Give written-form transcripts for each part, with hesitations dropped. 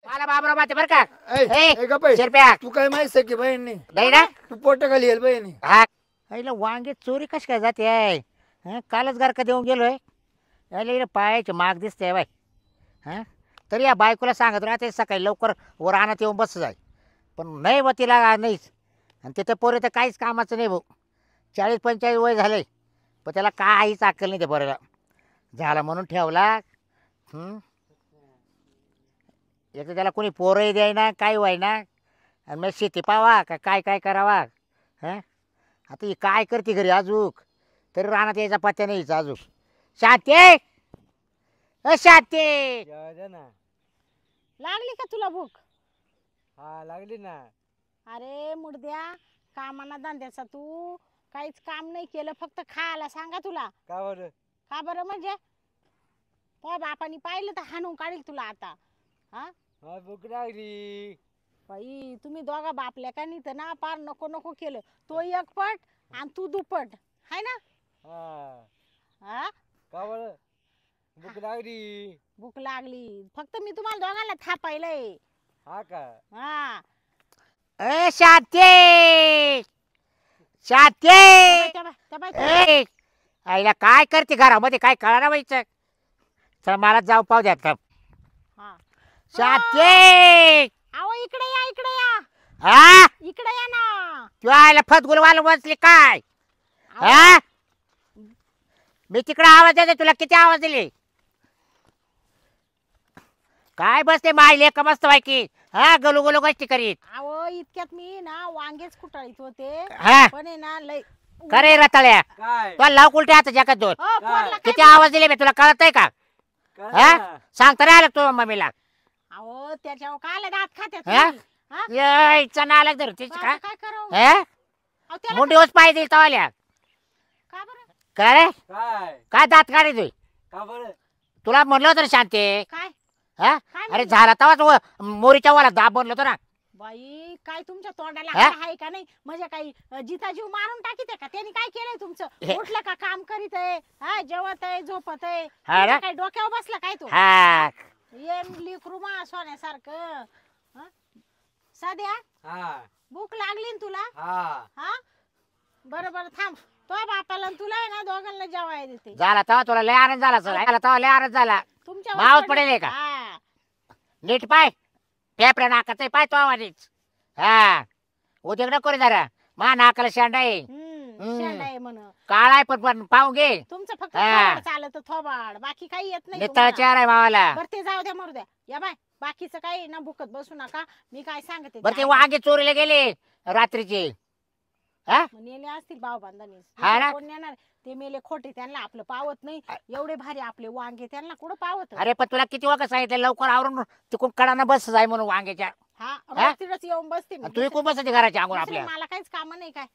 मला बाबराव माते बर का ए शिरप्या तू काय माहिती सकी बहीण नाही ना तू पोट खाली येईल बहिणी हा आईला वांगे चोरी कशी काय जाते आहे कालच गारका देऊन गेलोय यायला इकडे पायाचे माग दिसते बाय हां तरी या बायकोला सांगत राहते सकाळी लवकर वर आणत येऊन बस जाय पण नाही बा तिला नाहीच आणि तिथे पोरे तर काहीच कामाचं नाही भाऊ 40-45 वय झाले पण त्याला काहीच अक्कल नाही ते पोरेला झाला म्हणून ठेवला एक तर त्याला कोणी पोरही द्यायना काय व्हायना आणि मग शेती पावा का काय काय करावा हां आता ही काय करते घरी अजूक तरी रानात यायचा पत्त्या नाही हिचा अजूक शाते शाते लागली का तुला भूक हा लागली ना अरे मुर्द्या कामाना धंद्याचा तू काहीच काम नाही केलं फक्त खायला सांगा तुला का बरं म्हणजे तो बापानी पाहिलं तर हाणून काढील तुला आता हा भूक लागली बाई तुम्ही दोघा बापल्या का नाही तर ना पार नको नको केलं तो एक पट आणि तू दुप्पट हाय ना हा का बरं भूक लागली भूक लागली फक्त मी तुम्हाला दोघांना थापायलंय हा का हा ए शाते शाते आईला काय करते घरामध्ये काय कळा व्हायचं चल मला जाऊ पाव द्या शाते अहो इकडे या हा इकडे या ना तू आयला फतगुल वाल बसली काय हा मी तिकडे आवाज देते तुला किती आवाज दिले काय बसते मायले का मस्त बायकी हा गलू गलू गोष्टी करीत अहो इतक्यात मी ना वांगेच कुटाळीत होते हा पण आहे ना लय करे रताळ्या तुला लाव उलटे आता जगात दोन पोरला किती आवाज दिले मी तुला कळत आहे का हा सांगता नाही आलं तू मम्मीला अहो त्याच्यावर काल दात खात्यात हा? तुम्ही. हा? यायचा नालक धर मग का आता काय करावं हा अहो त्याला मुंडीवच पाय दिल तवाल्या का बरं काय रे काय काय दात काढी तू का बरं तुला म्हणलं होतं ना शांती काय हा काय अरे म्हणलं? झाला तवाच मोरीच्या वाला दाब बनलो होतो ना बाई काय तुमच्या तोंडाला हा? हाड आहे का नाही म्हणजे काही जिता जीव मारून टाकीत का त्यांनी काय केलंय तुमचं हे. उठलं का काम करीत आहे हा जेवत आहे झोपत आहे हा ना? काय डोक्यावर बसला काय तो हा ये लिकरुमा सोन्यासारखं हा? साध्या हा भूक लागली ना तुला हा हा बरं बरं थांब तो बापाला आणि तुला आहे ना दोघांना जेवाय देते झाला तवा तुला लय आनंद झाला सर आला तवा लय आनंद झाला तुमच्या मावस वरती- पडेल का? हा. नीट पाय पेपऱ्या नाकाचं पाय तो आवानीच हा उद्या करे जरा मा नाकाला शेंडा आहे शेंडा आहे म्हण काळा आहे पण पाहून घे तुमचं फक्त हा. थोबाड चालत थोबाड बाकी काही येत नाही नितळ तुम्हाला. चेहरा आहे मावाला बरं ते जाऊ द्या मरू द्या या बाय बाकीचं काही ना भुकत बसू नका मी काय सांगते बरं ते वांगे चोरीला गेले रात्रीचे हा नेले असतील भाऊ बांधाने हा ना? कोण नेणार ते मेले खोटे त्यांना आपलं पावत नाही एवढे भारी आपले वांगे त्यांना कुठं पावत अरे पण तुला किती वाजता सांगितलं लवकर आवरून तिकडून कडाना बस जाय म्हणून वांग्याच्या हा हा? तिथंच येऊन बसते मी. तू खूप बसते घराच्या अंगून दुसरं आपल्या मला काहीच काम नाही काय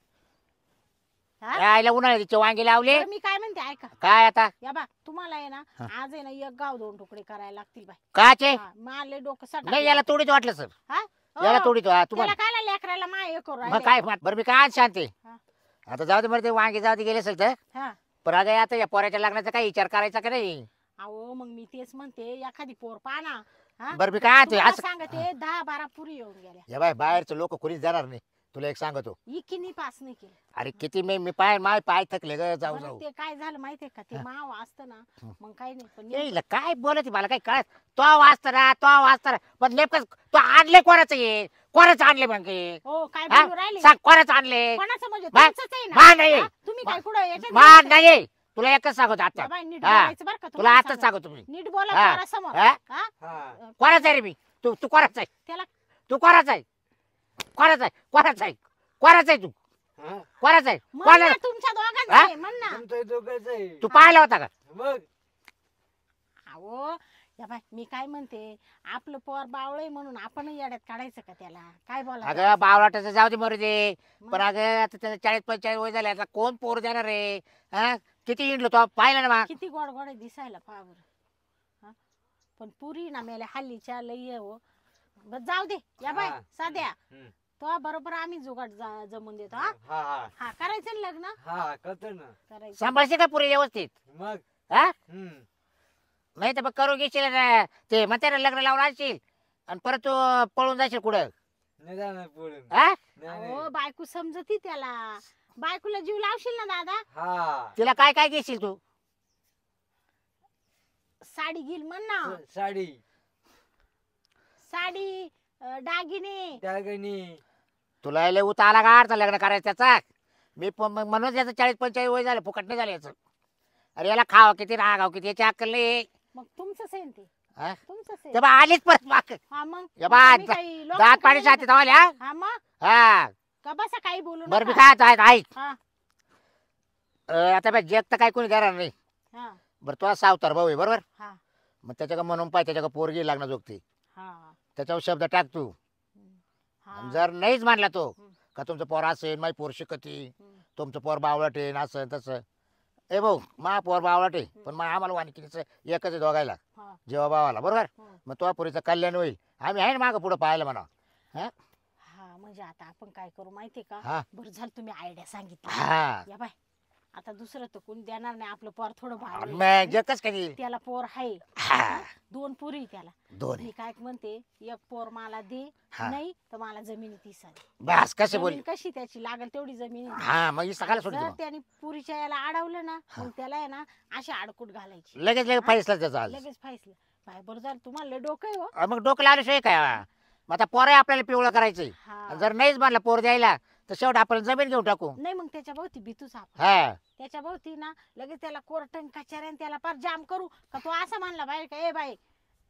हा? आईला उन्हाळ्याचे वांगे लावले बरं मी काय म्हणते ऐका काय आता या बा तुम्हाला आहे ना हा. आज आहे ना एक गाव 2 तुकडे करायला लागतील बाय काचे मारले डोकं सटा नाही याला तोडीच वाटलं सर हा याला हो. तोडीच त्याला तुम्हाला काय लेकराला माय करू मग राहिले. काय बरं मी काय शांती हा. आता जाऊ दे बरं ते वांगे जाऊ दे गेले सर तर हा पण अगं आता या पोराच्या लग्नाचा काही विचार करायचा का नाही अहो मग मी तेच म्हणते एखादी पोर पाना हा बरं मी काय आणतोय तुम्हाला असं सांगते 10-12 पुरी येऊन गेल्या या बाय बाहेरचे लोक कोणीच जाणार नाही तुला एक सांगतो इकिनी पास नाही केलं अरे किती मी पाय माय पाय थकले ग जाऊ बरं जाऊ ते काय झालं माहितीये का ते हा. माव असतं ना मग काही नाही पण येईल काय बोलत मला काही कळत तो वाचता पण नेमकं तो आणले कोणाचं ये कोणाचं आणले मग हे? हो काय हा? बोलू राहिले सांग कोणाचं आणले कोणाचं म्हणजे मा- तुमचंच आहे मा नाही. ना हा? तुम्ही काय कुठं याच्यात मा बोलताय? नाही तुला एकच सांगतो आता बाबा, नीट हा. बोलायचं बरं का तुला तुम्हाला आताच सांगते. सांगतो तुम्ही नीट बोला हा. पोरासमोर. हा? हा? हा कोणाचा आहे रे मी तू तू कोणाचा आहे त्याला तू कोणाचा आहे कोणाचा आहे कोणाचा आहे कोणाचा आहे तू हा कोणाचा आहे म्हण कोणा ना तुमच्या दोघांचं हा? आहे, म्हण ना तुमचं दोघंच आहे तू पाहिला होता का मग अहो या बाय मी काय म्हणते आपलं पोर बावळे म्हणून आपण येड्यात काढायचं का त्याला काय बोला अगं बावलाटाचं जाऊ दे मरू दे पण अगं आता त्याचं 40-45 वय झाले आता कोण पोर देणार रे हा किती इंडलो तो पाहिला ना मग किती गोड गोड आहे दिसायला पहा बरं हा? पण पुरी ना मेल्या हल्लीच्या लई आहे हो बरं जाऊ दे या बाय हा. साध्या हम्म. तो बरोबर आम्ही जुगाड जमून देतो हा हा हा हा करायचं ना लग्न हा कळत ना करायचं सांभाळशील का पुरे व्यवस्थित मग हा हम्म नाही तर मग करू घेशील ना ते म्हणते ना लग्न लावून आणशील आणि परत तू पळून जाशील कुठं नाही जाणार पुढे हा नाही अहो नाही. बायको समजती त्याला. बायकोला जीव लावशील ना दादा? हा तिला काय काय घेशील तू साडी घेईल म्हण ना. साडी साडी दागिने. दागिनी तुला लय उता आला का अर्थ लग्न करायचं त्याचा मी म्हणून याचं 40-45 वय झालं फुकट नाही झालं याचं अरे याला खाव किती रागाव किती याची अक्कल नाही मग तुमचंच आहे ना ते. हा? तुमचंच आहे. ते बा आलीच परत माग हा मग या बा मी काही लोकांचं दात पाणी काही साथी धावल्या हा मग हा का बसा काही बोलू बरं मी नका. काय आता ऐक हा आता बघ जग तर काय कोणी देणार नाही हा बरं तुला सावतर भाऊ आहे बरोबर हा मग त्याच्या का म्हणून पाय त्याच्या का पोरगी लागणं जोगती हा त्याच्यावर शब्द टाक तू हा. आणि जर नाहीच मानला तो हम्म. का तुमचं पोर असेल माझी पोर शिकती हम्म. तुमचं पोर बावळट आहे असं तसं ए भाऊ मा पोर बावळट आहे पण मग आम्हाला वाणिकीचं एकच आहे दोघायला हा. जेव्हा भावाला बरोबर हम्म. मग तो पुरीचं कल्याण होईल आम्ही आहे ना मागं पुढं पाहायला म्हणा हा म्हणजे आता आपण काय करू माहितीये का? हा बरं झालं तुम्ही आयडिया सांगितली. हा या बाय आता दुसरं तर कोणी देणार नाही. आपलं पोर थोडं भारी आहे. मग जगच कधी त्याला पोर आहे. हा 2 पोरी त्याला. दोन्ही मी काय म्हणते एक पोर मला दे हा. नाही तर मला जमिनी तीसाल. बस कसे बोल जमीन कशी त्याची लागल तेवढी जमीन आहे. हा मग ही सकाळला जर सोडतो त्याने पुरीच्या याला अडवलं ना मग त्याला आहे ना अशी आडकुट घालायची. लगेच लगेच पैसला त्याचा आज लगेच फायसलं. बाय बरं झालं तुम्हाला लय डोकं आहे हो. मग डोकं लावल्याशिवाय काय मग आता पोर आपल्याला पिवळं करायचंय हा. जर नाहीच मानला पोर द्यायला तर शेवट आपण जमीन घेऊन टाकू नाही मग त्याच्या भोवती भीतूच आपण. हा त्याच्या भोवती ना लगेच त्याला कोर्टन कचऱ्यान त्याला पार जाम करू का तो असा म्हणला बाई का ए बाई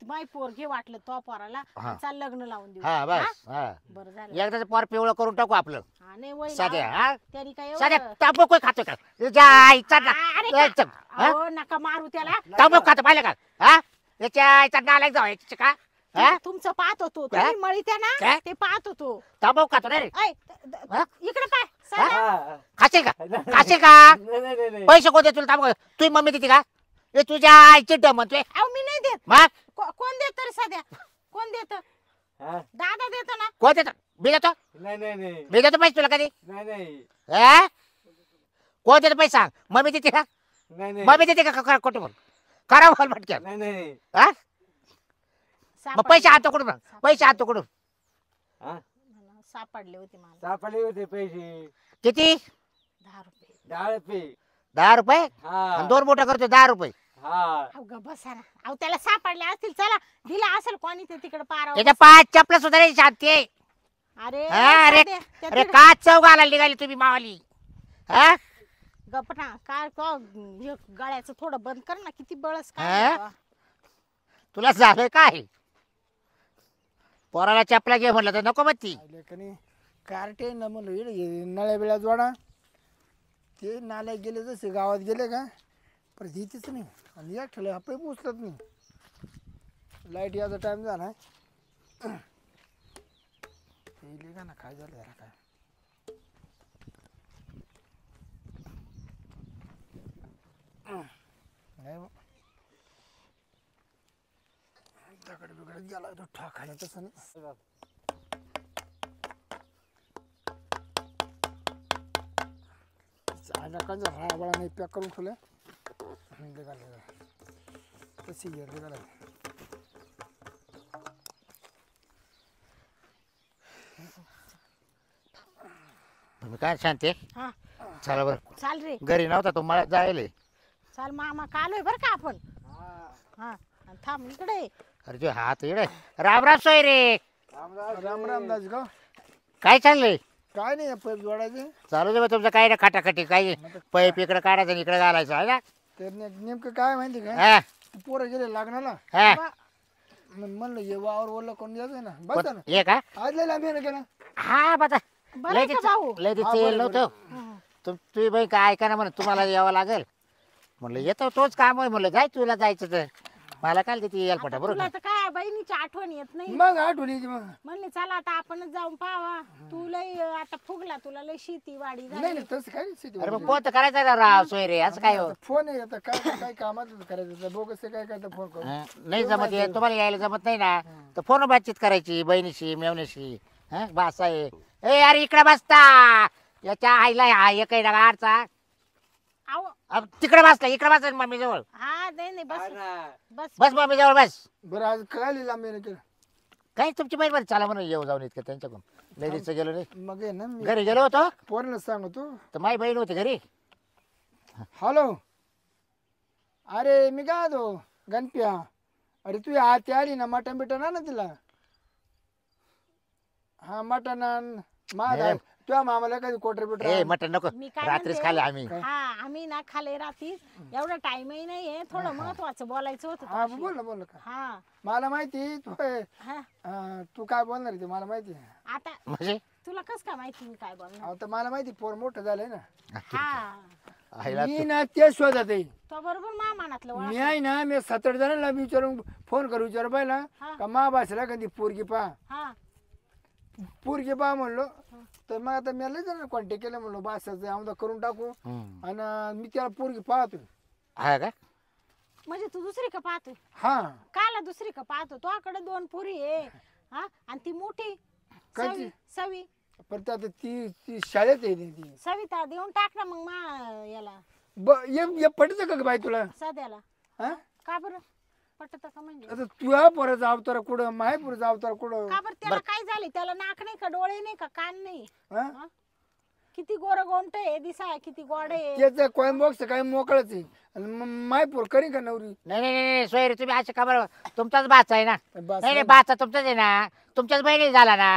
माय पोर घे वाटलं तो पोराला हा. चाल लग्न लावून देऊ. हा बस हा बरं झालं. एकदाच पोर पिवळं करून टाकू आपलं हा नाही वय साध्या लावा. हा त्याने काय साध्या एवढं- तांबूक खातो का जायचा अरे का- अहो, नका मारू त्याला. तांबूक खातो पाहिलं का हा याच्या आईचा नालायक जाऊ याची का हा तुमचं पाहत होतो काय? तुम्ही मळीत्या ना काय? ते पाहत होतो. तांबूक खातो रे ऐ, हा? इकडे पाय साध्या. हा. खाशील का नाही, खाशील का नाही, नाही, नाही, नाही. पैसे कोण तुला तांबूक तुझी मम्मी देते का हे तुझ्या आईची डम म्हणतोय अहो मी नाही देत. मग कोण देत रे साध्या? कोण देत? हा? दादा देतो ना. कोण देतो मी देतो नाही नाही नाही मी देतो पैसे तुला कधी नाही नाही हा कोण देतो पैसे सांग मम्मी देते का नाही नाही मम्मी देते का खोटं बोल करा बोल म्हटक्यात नाही नाही हा मग सापडले. पैसे आणतो कुठून पैसे आणतो कुठून हा? सापडले होते मला सापडले होते पैसे किती 10 रुपये. 10 रुपये 10 रुपये हा आणि 2 मोठं करतो 10 रुपये हा अहो ग बसा ना. अहो त्याला सापडले असतील चला दिला असेल कोणी ते तिकडे पारावर. त्याच्या 5 चपला सुद्धा नाही शांती आहे. अरे हा, अरे साध्या, त्या अरे तिकडे- का चव घालायला निघाली तुम्ही मावाली हा गपना काय हे गळ्याचं थोडं बंद कर ना. किती बळस हा? काय बाबा. तुला झालंय काय पोराला चपला घे म्हणलं तर नको मग ती लेखनी कार्टे न म्हणलं इकडे नळ्या बिळ्या जोडा ते नाल्या गेले जसे गावात गेले का पण हितीच नाही आणि एक ठेवलं आपले उचलत नाही लाईट याचा टाइम झाला येईल का ना काय झालं जरा काय नाही बा. दगड बिगड गेला तो ठाकायला तसं नाही नकांचा राबळा नाही पॅक करून ठेवलं निघाले तशी निघाला तुम्ही काय शांती हा चला बरं चाल रे घरी नव्हता तो मला जायले चाल मामा कालोय बर का आपण. हा आणि थांब इकडे ये. अरे जो हात इकडे राम राम सोय रे राम राम दास का काय चाललंय काय नाही पैप जोडायचे चालू दे बा तुमचं काय ना खटाखटी काय पैप इकडे काढायचं आणि इकडे घालायचं आहे ना तर नेमकं काय माहिती का हा, पोरं गेले लग्नाला हा. बा- मग म्हणलं ये वावर ओरलं कोण यायचं ना बस ना ये का आज लय लांब आहे ना हा बता बरं आहे का भाऊ? लय हा, तेल बरं, नव्हतं हं. तुम्ही बाई काय ऐका ना म्हणत तुम्हाला यावं लागेल म्हणलं येतो तोच काम आहे म्हणलं जाय तुला जायचं तर मला काय तिथे यायला पटा आता बरोबर तुला तर काय बहिणीची आठवण येत नाही. मग आठवली की मग म्हणले चला आता आपणच जाऊन पाहावा. तू लय आता फुगला तुला लय शेती वाडी नाही झाली. नाही तसं काय नाही अरे मग फोन तर करायचा ना राव सोय रे असं काय हो फोन आहे आता काय काय कामात करायचं बोगस ते काय करता फोन करू हा, नाही जमत आहे तुम्हाला यायला जमत नाही ना तर फोन बातचीत करायची बहिणीशी मेवणीशी हा बस आहे ए अरे इकडे बसता याच्या आईला हा एक आहे ना आरचा अहो तिकडे बसला इकडे बस मम्मी जवळ हा नाही नाही हा बस ना. बस बस मम्मी जवळ बस बरं आज काय लांब आहे ना केलं काय तुमची बहीण मध्ये चला म्हणून येऊ जाऊन इतकं त्यांच्याकडून लेडीजचं गेलो नाही मग आहे ना मी घरी गेलो होतो पोराला सांगतो. तर माझी बहीण होती घरी. हॅलो, अरे मी काय दो गणप्या, अरे तू आती आली ना, मटण बिटन आण ना तिला. हा मटण आण. माझा तुझ्या मामाला कधी कोटर ए बिटर मटण नको, मी काय रात्रीच म्हणते? खाले आम्ही. हा आम्ही ना खाले रात्री एवढा टाइमही नाहीये, थोडं महत्वाचं बोलायचं होतं हा तुझ्याशी. बोल ना बोल ना का. हा मला माहिती तू हा तू काय बोलणार आहे ते मला माहिती. आता म्हणजे तुला कस काय माहिती मी काय बोलणार. आता मला माहिती पोर मोठं झालंय ना. हा आईला मी ना ते शोधत आहे. तो बरोबर मामानातलं मी ओळख. आहे ना, मी 7-8 जणांना विचारून फोन करू विचार पाहिला हा. का मा भाषेला कधी पोरगी पहा हा पोरगी पहा म्हणलो. तर मग आता मी लय जण कॉन्टॅक्ट केलं म्हणलो भाषाचं आमदा करून टाकू हम्म. आणि मी त्याला पोरगी पाहतो. हा का म्हणजे तू दुसरी का पाहतोय. हा काला दुसरी का पाहतो, तो आकडे 2 पोरी आहे. हा आणि ती मोठी कायची? सवी पण ते आता ती ती शाळेत आहे ती. सविता देऊन टाक ना मग याला ये पटत का बाई तुला. सध्याला. हा का बरं पटत का म्हणजे. आता तुझ्या पोराचा अवतार कुठं मायपूरचा अवतार कुठं. का बरं त्याला काय झाले, त्याला नाक नाही का, डोळे नाही का, कान नाही. हा? हा? किती गोर गोमट आहे, दिसा किती गोड आहे. त्याचं कॉइन बॉक्स काय मोकळच आहे आणि मायपूर करी का नवरी. नाही नाही नाही सोयरी तुम्ही असे का बरं, तुमचाच बाचा आहे ना. बस. नाही नाही बाचा तुमचाच आहे ना, तुमच्याच बहिणी झाला ना.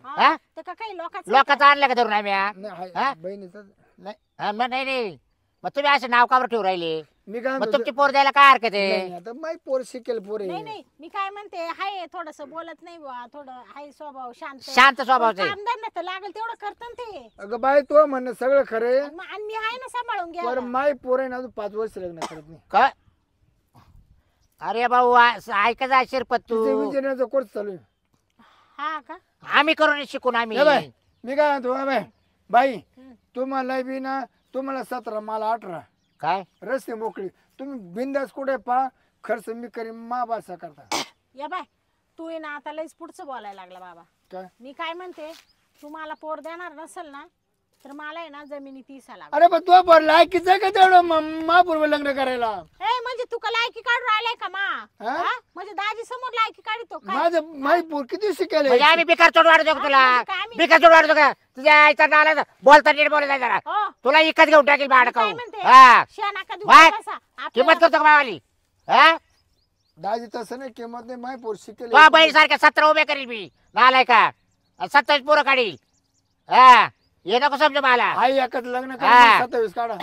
हा, हा? ते का काही लोकांचं आणलं का धरून आम्ही हा? नाही, हा? हाय, बहिणीचं. नाही हा, मग नाही नाही मग तुम्ही असे नाव का बरं ठेवू राहिले. मी काय मग म्हणतो, तुमची पोर द्यायला काय हरकत आहे. नाही, आता माय पोर शिकेल पोर नाही आहे. नाही मी काय म्हणते, हाय थोडस बोलत नाही बा, थोडं हाय स्वभाव शांत. शांत स्वभावचं आहे. कामधंदा तर लागेल तेवढं करत ना ते. अगं बाई तो म्हणणं सगळं खरं आहे. आणि मी आहे ना सांभाळून पर घ्या. माय पोर आहे ना अजून 5 वर्ष लग्न करत नाही. का अरे भाऊ ऐकायचं आहे शिरपत तिथे तू. इंजिनियरचा कोर्स चालू आहे. हा का आम्ही करून शिकून आम्ही. ए बाई मी काय म्हणतो बाई, बाई हम्म. तुम्हाला बी ना, तुम्हाला 17 मला 18 काय रस्ते मोकळी. तुम्ही बिंदास कुठे पहा, खर्च मी करीन मा भाषा करता. या बाय तू आहे ना आता लयच पुढचं बोलायला लागला बाबा. काय मी काय म्हणते, तू मला पोर देणार नसेल ना, तर मला आहे ना जमिनी 30 लागेल. अरे पण तो पर लायकीच आहे का तेवढं महापूर्व लग्न करायला. ए म्हणजे तू का लायकी काढून राहिलाय का मा. हा? हा? म्हणजे दाजी समोर लायकी काढतो काय. माझं माई पोर किती शिकेल. म्हणजे आम्ही बिकार चोट वाढतो का तुला. म्हणजे काय आम्ही- बिकार चोट वाढतो का तुझ्या आईचा नाला बोलता नीट बोलायला जरा. हो तुला इकत घेऊन टाकेल मी भाडं काय खाऊ. म्हणते, हा शेणाका देऊ बाय. कसा? किंमत आपल्याला- करतो का मावाली. हा दाजी तसं नाही किंमत नाही, माई पोर शिकेल. तो बहीण सारख्या 17 उभे करील मी नालाय का 27 पोरं काढील. हा ये नको समजा मला. आई एकच लग्न हा. करा 27 काढा.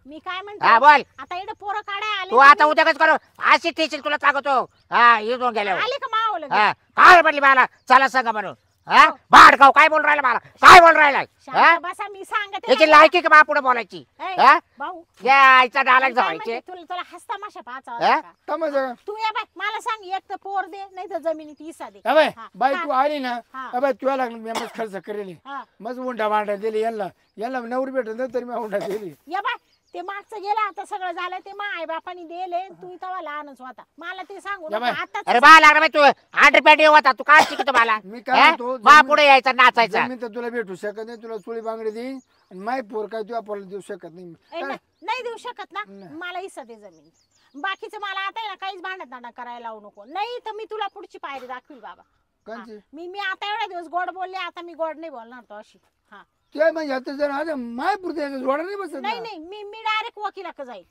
मी काय हा म्हणते, बोल. आता इकडे पोरं काढाय आले तू आता उद्याच करू अशी ठेशील तुला सांगतो. हा येऊन गेल्यावर आले का माव लगेच? हा काय म्हटली मला चला सांगा म्हणून. हा भाड खाऊ काय बोल राहिला मला काय बोल राहिला. हा शांत बसा, मी सांगते याची ना. लायकी का बा पुढे बोलायची. ए, हा भाऊ या आईचा डालाक मी काय जावायचे. म्हणते, तुला हसता माशा पाहायचा हा? होता का? तमाशा का? तू या बाय मला सांग, एक तर पोर दे नाही तर जमिनीत हिस्सा दे. ए बाई हा, बाई हा, तू आली ना, हा. ए बाई तुला लागलं मी मस्त खर्च करेल. हा. मस्त उंडा भांडा दिली यांना, यांना नवरी भेटत नाही तरी मी उंडा दिली. या बाय ते मागचं गेलं, आता सगळं झालं ते मा आई बापानी दिले, तू तेव्हा लहानच होता. मला ते सांगू या नका. बाय. आता अरे बा लागला बाई तू अंडरपॅड येऊ होता तू काय शिकतो मला. मी काय म्हणतो, मा जमीन- पुढे यायचा नाचायचा. जमीन तर तुला भेटू शकत नाही, तुला चुली बांगडी देईन आणि माय पोर काय तुझ्या पोराला देऊ शकत नाही. ए, नाही देऊ शकत ना, नाही. मला हिस्सा दे जमिनीत. बाकीचं मला आता आहे ना काहीच भांडत करायला लावू नको. नाही तर मी तुला पुढची पायरी दाखवील बाबा. कंची मी आता एवढ्या दिवस गोड बोलले, आता मी गोड नाही बोलणार तो अशी. हा ते म्हणजे आता जर आज माय पुरते जोडा नाही बसत नाही ना. नाही मी डायरेक्ट वकिलाक जाईल.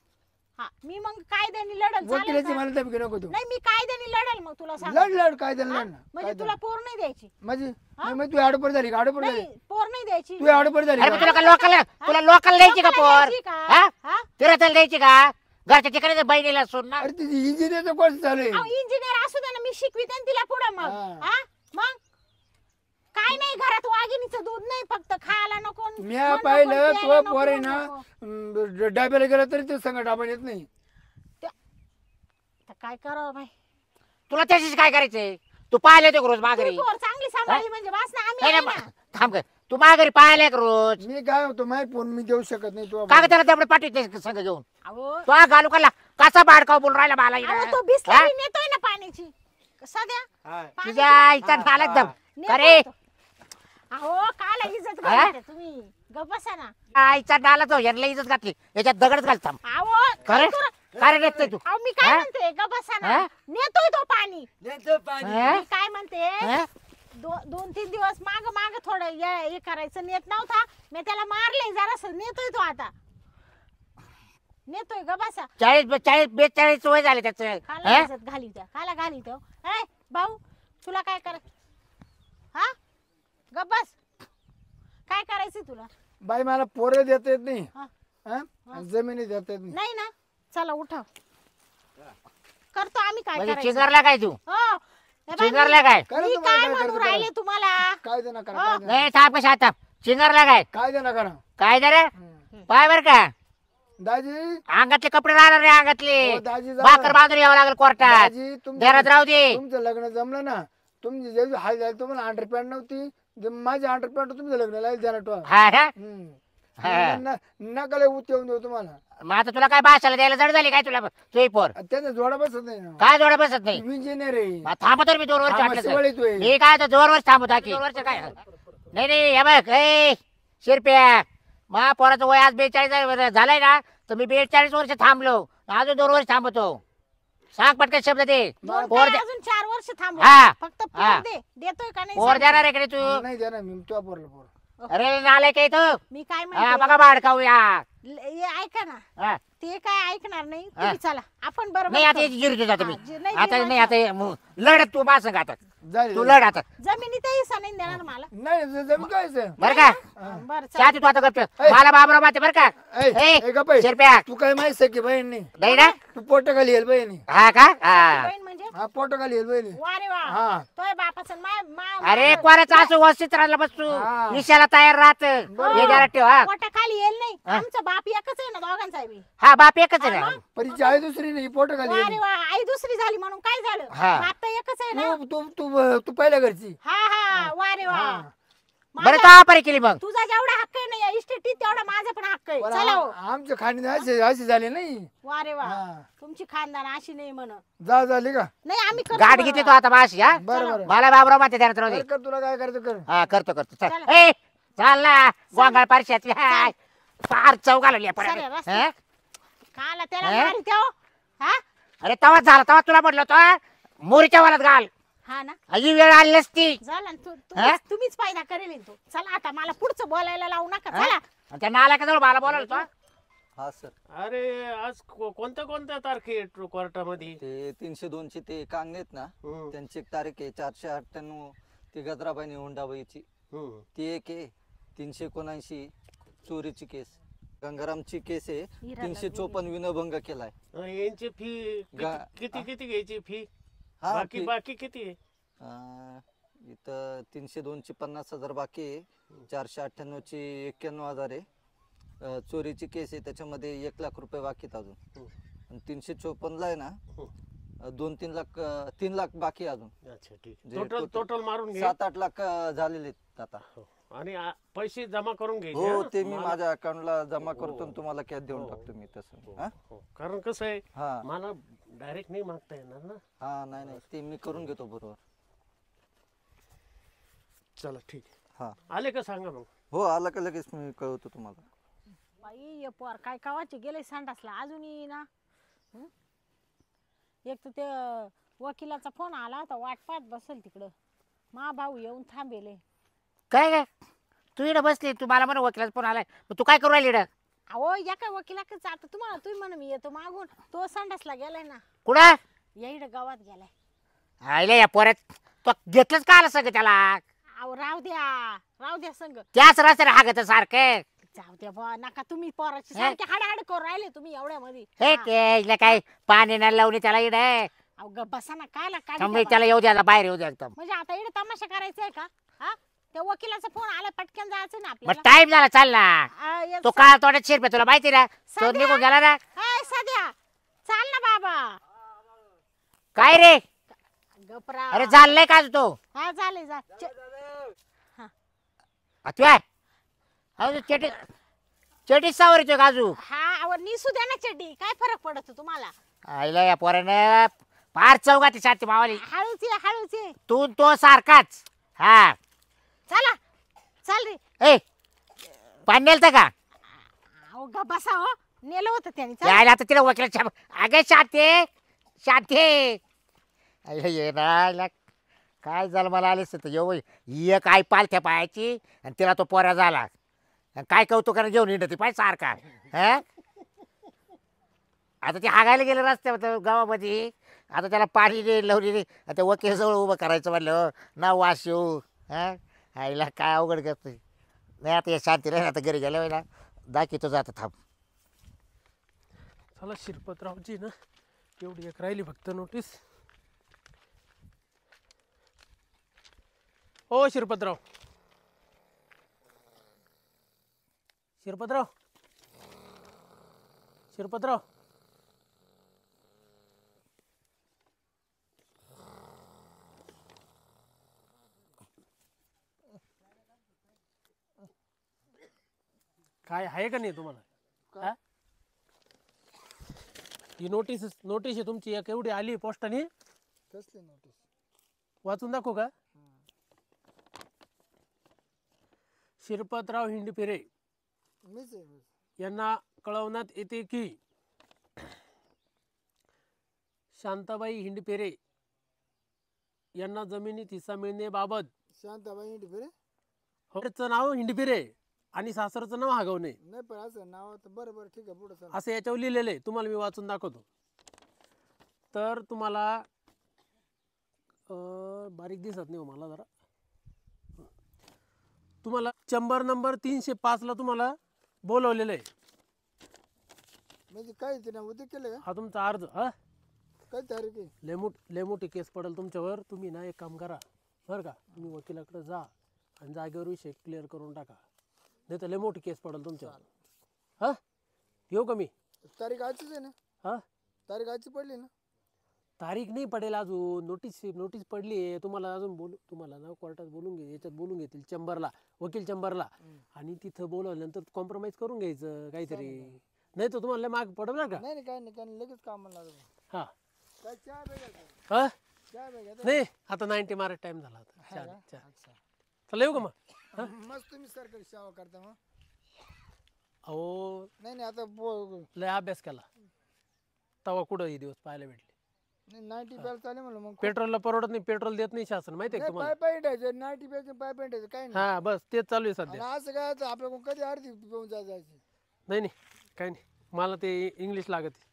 हा मी मग कायद्याने लढल. चालेल वकिलाची का? मला दबकी नको तू. नाही मी कायद्याने लढल मग तुला सांग. लढ लढ काय झालं हा? लढ म्हणजे तुला पोर नाही द्यायची. म्हणजे नाही, तू आडपड झाली का आडपड झाली नाही पोर नाही द्यायची. तू आडपड झाली अरे का? मग तुला का लोकल द्यायची का लोकाला पोर. द्यायची का? हा हा? तिरतल द्यायची का घरच्या ठिकाणी बहिणीला सोड ना. अरे तिची इंजिनियरचा कोर्स चालू आहे. अहो, इंजिनियर असू दे ना, मी शिकविते ना तिला पुढे मग. हा. हा मग काय नाही, घरात वाघिणीचं दूध नाही, फक्त खायला नको. मी मन नको, पाहिलं प्यायला तो नको, पोर आहे नको. ना डाब्याला गेला तरी ते संग डाबा येत नाही. आता काय करावं भाई. तुला त्याच्याशी काय करायचंय. तू पाहिले ते रोज तू माघारी. पोर चांगली सांभाळली म्हणजे बस ना, आम्ही नाही आहे नाही, ना. थांब काय तू माघारी पाहिले का रोज. मी काय होतो माय फोन मी देऊ शकत नाही तू का ग त्याला तेवढे पाठवते संघ घेऊन. अहो तो हा घालू कला कसा बाडकाव बोल राहिला मला अहो, इकडं. तो हा? बिस्लरी नेतोय ना पाण्याची. सध्या हा. तुझ्या आईचा नालायक दम नेतोय अरे तो. अहो काला इज्जत हा? घालते तुम्ही. गप्प बसा ना. आईचा नाला तो यांना इज्जत घातली याच्यात दगडच घालता. अहो खरं? काय रे नेतोय तू अहो मी काय हा? म्हणते ग बसा ना हा? नेतोय तो पाणी नेतो पाणी हा? मी काय म्हणते हा? 2-3 दिवस माग थोडं हे करायचं नेत नव्हता मी त्याला मारले जरास नेतोय तो आता नेतोय ग बसा 42 वय झाले त्याचं खाला हा? इज्जत घाली त्या खाला घाली तो ए भाऊ तुला काय कर हा ग बस काय करायचं तुला बाई मला पोरं देता येत नाही हा. हा? आणि जमिनी देता येत नाही नाही ना चला उठा करतो आम्ही काय म्हणजे करायचं चिंगारला काय तू हो हे बाई, चिंगारला काय करा मी तुम्हाला काय काय म्हणू करायचं राहिले करा. तुम्हाला काय देणार करा हो. काय देणार. नाही थांब कशा आता चिंगारला काय काय देणार करा काय जरा हम्म. पाय बर का दाजी अंगातले कपडे राहणार नाही अंगातले हो, दाजी जा. भाकर बांधून यावं लागेल कोर्टात दाजी घरात राहू दे तुमचं लग्न जमलं ना तुमची जे हाय झाली तुम्हाला अंडरपॅन्ट नव्हती माझी अंडरपॅन्ट तुमचं लग्न लागेल द्या ना हा ना हा. नका लय उत येऊन देऊ तुम्हाला मग आता तुला काय भाषाला द्यायला जड झाली काय तुला तुही पोर त्यांना जोडा बसत नाही ना काय जोडा बसत नाही इंजिनियर आहे मग थांबतो रे मी 2 वर्ष हा, वाटलं तर. मस्त येतोय. मी काय तर 2 वर्ष थांबतो की 2 वर्ष काय नाही नाही हे बघ ए शिरप्या मा पोराचं वय आज 42 झालंय ना तर मी 42 वर्ष थांबलो अजून 2 वर्ष थांबतो सांग पटकन शब्द दे दोन पोर काय अजून 4 वर्ष थांबू हा. फक्त हा. पोर दे देतोय का नाही पोर सांग. देणार आहे का रे तू नाही द्या ना मी तुझ्या पोरला पोर अरे नालाय काय तू मी काय हा म्हणते बघा बाड खाऊया हे ऐका ना हा. ते काय ऐकणार नाही हा. तुम्ही चला आपण बरोबर नाही आता करू. जिरतो जातो मी हा, नाही, आता जिरवायचं. नाही आता लढत तू माझं आता झाली तू लढ आता जमिनीत हिस्सा नाही देणार मला नाही जमी काय बरं का बरं शांती तू आता गप्प ऐ. मला बाबराव माते बरं का ए, शिरप्या तू काय माहिती सखी बहीण नाही नाही ना तू पोट खाली येईल बहिणी हा का हा बहीण म्हणजे हा पोट खाली येईल बहिणी वा रे वा हा तोय बापाचं अरे कोणाचं असं व्यवस्थित राहिलं बस तू हा. विषयाला तयार राहत हे जरा ठेव हा पोटा खाली येईल नाही हा. आमचा बाप एकच आहे ना दोघांचा बी हा बाप एकच आहे ना परीची आहे दुसरी नाही पोट खाली वा रे येईल वा आई दुसरी झाली म्हणून काय झालं हा. बाप तर एकच आहे ना तू तू तू तू पहिल्या घरची हा हा वा रे वा हा. बरं माझा- तो आपारी केली मग तुझा जेवढा हक्क आहे ना या इस्टेटीत तेवढा माझा पण हक्क आहे पण चला हो. आमच्या खाणी असे झाले नाही वा रे वा हा. तुमची खानदान अशी नाही म्हण जा झाली का नाही आम्ही करतो गाठ बरोबर. घेते तो आता माशी हा बरं बरं मला बाबराव माते ध्यानात राहू दे कर तुला काय करायचं कर हा करतो करतो चल चला. ए चाल ना गोंगाळ पारशातली हाय फार चौघाला सरे, रस्ते. काला त्याला हा? मारी त्या हा अरे तवाच झाला तवा तुला म्हटलं होतं मोरीच्या वालात घाल हा ना ही वेळ आली नसती झालं ना, हा? तुम्हीच फायदा करेल तो चला आता मला पुढचं बोलायला लावू नका हा? चला आणि त्या नालायकाजवळ मला बोलावलं तो हा सर अरे आज कोणत्या तारखे कोर्टामध्ये ते 302 चे ते कांगणे आहेत ना त्यांची एक तारीख आहे 498 ती गजराबाई हुंडाबाईची ती एक आहे 379 चोरीची केस गंगारामची केस आहे हिरा 354 विनभंग केलाय यांची फी किती घ्यायची फी हा बाकी बाकी किती आहे इथं 302 ची 50,000 बाकी आहे 498 ची 91,000 आहे चोरीची केस आहे त्याच्यामध्ये 1 लाख रुपये बाकी आहेत अजून आणि 354 ला आहे ना 2-3 लाख 3 लाख बाकी आहे अजून अच्छा ठीक जे टोटल टोटल मारून घे 7-8 लाख झालेले आहेत आता हो. आणि पैसे जमा करून घ्यायचे हो हा? ते मी मला- माझ्या अकाउंटला जमा करतो आणि तुम्हाला कॅश देऊन टाकतो मी तसं हा हो. कारण कसं आहे हा मला डायरेक्ट नाही मागता येणार ना हा नाही नाही ते मी करून घेतो बरोबर चला ठीक आहे. हा आले का सांगा मग हो आला का लगेच मी कळवतो तुम्हाला बाई ये पोर काय कावाचे गेले संडासला अजूनही ना हं? एक तर ते वकिलाचा फोन आला होता वाट पाहत बसेल तिकडं मा भाऊ येऊन थांबेले काय काय तू इकडे बसली तू मला म्हणा वकिलाचा फोन आलाय मग तू काय करू राहिली इकडं अहो या काय वकिलाकडे आता तुम्हाला तुम्ही म्हण मी येतो मागून तो संडासला गेलाय ना कुठं या इकडं गावात गेलाय आयले या पोऱ्यात तो घेतलंच का आलं सगळं त्याला अहो राव द्या संग त्याच रस्त्याने हागत सारखं जाऊ द्या बा नका तुम्ही पोराची हे? सारखे हाडाहाड करून राहिले तुम्ही एवढ्यामध्ये हे हा. ते इथलं काय पाणी नाही लावली त्याला इकडे अहो ग बसा ना कायला थांबी काढी त्याला येऊ द्या बाहेर येऊ द्या एकदम म्हणजे आता इकडे तमाशा करायचा आहे का हा त्या वकिलाचा फोन आला पटकन जायचं ना मग आपल्याला टाइम झाला चाल ना आ, तो काळ तोड्यात शिरपे तुला माहिती ना तो सध्या? निघून गेला ना ए, सध्या चाल ना बाबा काय रे गपरा अरे चाललंय का तो हा झाले जा तुया अजून चेटी सावर येतोय काजू हा अहो निसू द्या ना चड्डी काय फरक पडतो तुम्हाला आईला या पोरानं फार चौघाती साथी मावाली हळूच ये तू तो सारखाच हा चला चल रे ए पाणी नेलतं का अहो ग बसा हो नेलं होतं त्याने चल. यायला आता तिला वकिलाच्या अगे शाते शाते ये ना काय झालं मला आलेच तर येऊ एक आई पालथ्या पायाची आणि तिला तो पोऱ्या झाला आणि काय कौतुकाने घेऊन येणं ती पाय सारखा हा आता ते हागायला गेलं रस्त्यावर गावामध्ये आता त्याला पाणी दे लवली दे आता वकील जवळ उभं करायचं म्हणलं ना वास येऊ हा आईला काय अवघड करतोय नाही आता या शांती राहील आता घरी गेल्या वेळेला दाखवतो जाता थांब चला शिरपतरावची ना एवढी एक राहिली फक्त नोटीस. ओ शिरपतराव, शिरपतराव, शिरपतराव, काय आहे का नाही तुम्हाला? हा? ही नोटीस आहे तुमची एक एवढी आली पोस्टाने. कसली नोटीस? वाचून दाखवू का? शिरपतराव हिंडपिरे मीच आहे. यांना कळवण्यात येते की शांताबाई हिंडपिरे यांना जमिनीत हिस्सा मिळण्याबाबत शांताबाई इंडिपेरे? चं नाव हिंडपिरे आणि सासरचं नाव हागवणे नाही पण असं नाव तर बरं बरं ठीक आहे पुढं चला. असं याच्यावर लिहिलेलं आहे. तुम्हाला मी वाचून दाखवतो. तर तुम्हाला बारीक दिसत नाही हो मला जरा. तुम्हाला चेंबर नंबर 305 ला तुम्हाला बोलवलेलं आहे. म्हणजे काय ते ना उद्या केलं का? हा तुमचा अर्ज. हा काय तारीख आहे? लय मोठी केस पडेल तुमच्यावर. तुम्ही ना एक काम करा बरं का, तुम्ही वकिलाकडे जा आणि जागेवर विषय क्लिअर करून टाका, नाही तर लय मोठी केस पडेल तुमच्यावर. हा येऊ का मी? तारीख आजचीच आहे ना? हा तारीख आजची पडली ना? तारीख नाही पडेल अजून. नोटीस पडली आहे. तुम्हाला अजून तुम्हाला ना कोर्टात बोलून याच्यात बोलून घेतील चेंबरला, वकील चेंबरला, आणि तिथं बोलवल्यानंतर कॉम्प्रोमाइज करून घ्यायचं काहीतरी, नाही तर तुम्हाला माग पडेल बरं का. नाही नाही काय नाही काय नाही, लगेच कामाला लागलं. हा काय चहा बघा? हा चहा बघा नाही आता 90 मारा टाइम झाला आता. चला येऊ का मग? मस्त तुम्ही सरकारी सेवा करता मग. अहो नाही नाही आता लय अभ्यास केला तवा कुठं हे दिवस पाहायला भेटले. 90 बॅल चालेल म्हणलं मग. पेट्रोलला परवडत नाही, पेट्रोल देत नाही शासन, माहितीये का नाही, तुम्हाला? पाय पेटायचं 90 बॅल पाय पेटायचं काय नाही. हा बस तेच चालू आहे आणि सध्या. असं काय आपल्याकडून कधी अर्धी पिऊन जायची? नाही काही नाही, मला ते इंग्लिश लागत आहे.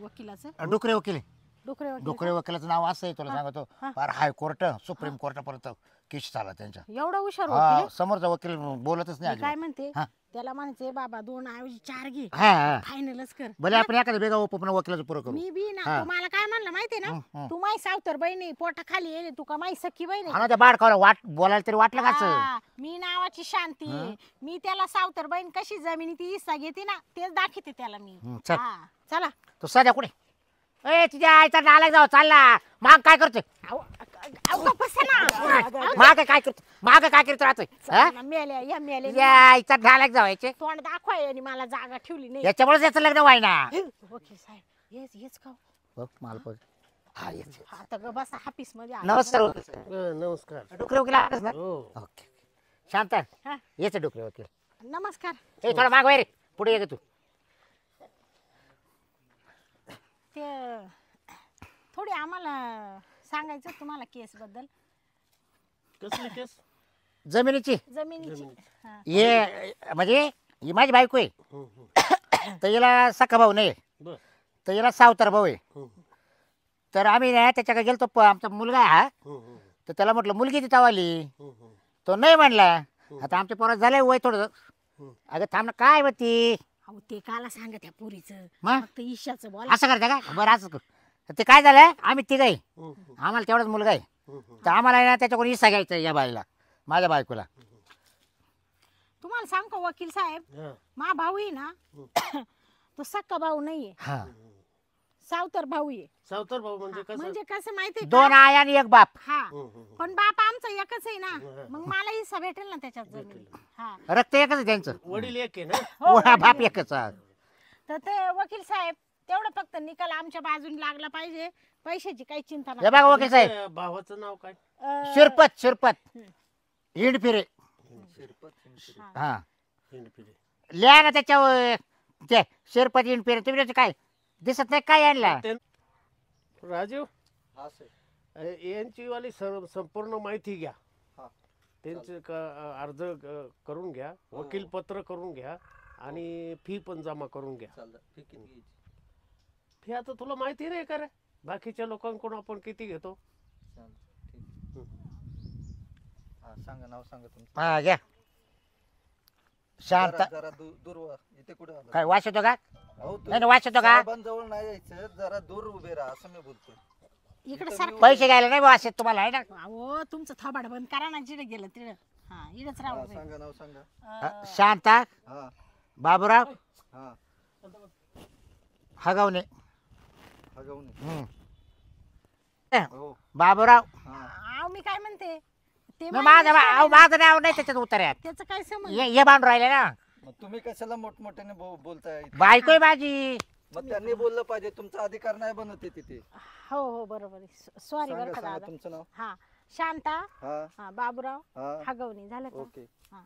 वकिलाचं डुकरे वकील डुकरे वकील डुकरे वकिलाचं नाव असं आहे तुला सांगतो. हा. फार हायकोर्ट सुप्रीम कोर्टापर्यंत केस झाला त्यांच्या. एवढा हुशार हा वकील समोरचा वकील बोलतच नाही मी काय अजिबात. म्हणते हा. त्याला म्हणायचे बाबा 2 ऐवजी 4 घे, हा हा फायनलच कर. भले आपण एखाद्या बेगा पण वकिलाचं पुरं करू. मी बी ना हा. तू मला काय म्हणलं माहितीये ना, तू माई सावतर बहिणी पोटा खाली येईल, तू का माई सख्खी बहिणी. हा ना त्या बाड खावला बोलायला तरी वाटलं का असं? हा, मी नावाची शांती आहे. मी त्याला सावतर बहीण कशी जमिनी ती हिस्सा घेते ना तेच दाखवते त्याला मी. चल हा, चला. तू सध्या कुठे ए तुझ्या आईचा नालायक जाऊ चालला माग काय करतोय? अहो, गप्प ना. माग काय करतो राहतोय? हा? मेल्या या मेल्या तुझ्या आईचा नालायक जावायचे तोंड दाखवाय आणि मला जागा ठेवली नाही. याच्यामुळेच याचं लग्न व्हायना. वकील साहेब हेच का मालपोत हा येस. आता ग बसा ऑफिस मध्ये आले. नमस्कार वकील साहेब. नमस्कार. डुकरे वकील आलास ना? हो ओके शांत हा. येच डुकरे वकील. नमस्कार. ए थोडा माग रे पुढे ये ग तू. ते थोडी आम्हाला सांगायचं तुम्हाला केस बद्दल. कसली केस? जमिनीची जमिनीची. हा. ये म्हणजे ही माझी बायको आहे तर हिला सखा भाऊ नाही बर. तर हिला सावतर भाऊ आहे. तर आम्ही ना त्याच्याकडे गेलतो आमचा मुलगा आहे हा. तर त्याला म्हटलं मुलगी तिथं आली तो नाही म्हणला. आता आमच्या पोरात झालंय वय थोडं. अगं थांब ना काय होती अहो ते काला सांगा त्या पुरीचं मग फक्त ईशाचं बोल. असं करता का बरं असं कर. तर ते काय झालं आम्ही तिघही आम्हाला तेवढाच मुलगा आहे तर आम्हाला ना त्याच्याकडून हिस्सा घ्यायचा या बाईला माझ्या बायकोला. तुम्हाला सांग का वकील साहेब, मा भाऊ आहे ना तो सक्का भाऊ नाहीये, हा सावतर भाऊ आहे. सावतर भाऊ म्हणजे कसं? म्हणजे कसं माहितीये दोन का? आया आणि एक बाप. हा पण बाप आमचा एकच आहे ना, मग मला हिस्सा भेटेल ना त्याच्यात जमीन. हा रक्त एकच आहे त्यांचं. वडील एक आहे ना? हो, हा, बाप एकच आहे. तर ते वकील साहेब तेवढं फक्त निकाल आमच्या बाजूने लागला पाहिजे. पैशाची काही चिंता हे नाही. बघा वकील साहेब त्या भावाचं नाव काय? अं, शिरपत हिंड फिरे शिरपत. हा हिंडफिरे. लिहा ना त्याच्यावर ते शिरपती इंडपिरे तुम्ही त्याचं काय दिसत नाही काय आणला राजीव हा सर. यांची वाली संपूर्ण माहिती घ्या. हा. त्यांचे अर्ज करून घ्या, वकीलपत्र करून घ्या आणि फी पण जमा करून घ्या. चालतं. फी किती घ्यायची? फी आता तुला माहिती नाही का रे, बाकीच्या लोकांकडून आपण किती घेतो. चालतं. ठीक. हा सांगा, नाव सांगा तुमचं. हा घ्या शांत जरा जरा दूर व्हा. इथे कुठे आला? काय वाच येतो का अहो, तुम्ही नाही वाच येतो का साहेबांजवळ नाही यायचं, जरा दूर उभे राहा असं मी बोलतोय. इकडे इथं सारखं मी पैसे घ्यायला नाही वाच येत तुम्हाला आहे ना अहो तुमचं थोबाड बंद करा ना, जिडे गेलं तिडं. हा इडच हा, राहू दे. सांगा, नाव सांगा. हा, शांता हा बाबूराव हा. हगवणे हगवणे. हम्म. हो. बाबूराव हा. अहो मी काय म्हणते ते मग माझं माझं माझं नाव नाही त्याच्यात उतर्यात त्याचं काय समज ये बांधून राहिले ना मग तुम्ही कशाला मोठमोठ्याने बोलताय? बायको आहे माझी मग त्यांनी बोललं पाहिजे, तुमचा अधिकार नाही बनवते तिथे. हो हो बरोबर सॉरी सांगा बरं का सांगा दादा. तुमचं नाव. हा शांता हा हा बाबूराव हा. हगवणी झालं का ओके. हा.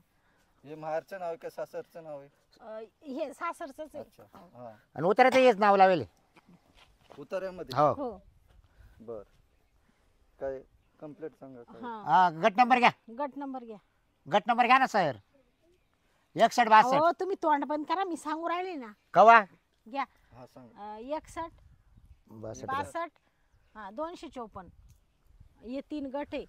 हे माहेरचं नाव आहे का सासरचं नाव आहे? हे सासरच आहे. अच्छा. हा. आणि उतर्यात हेच नाव लावेल उतार्यामध्ये. हो हो बर. काय कंप्लेंट सांगा काय? हा हा गट नंबर घ्या गट नंबर घ्या. गट नंबर घ्या ना सर 6162 हो तुम्ही तोंड बंद करा, मी सांगू राहिले ना. कवा घ्या हा सांगा. 61 बस 62 हा 254 हे 3 गट आहे.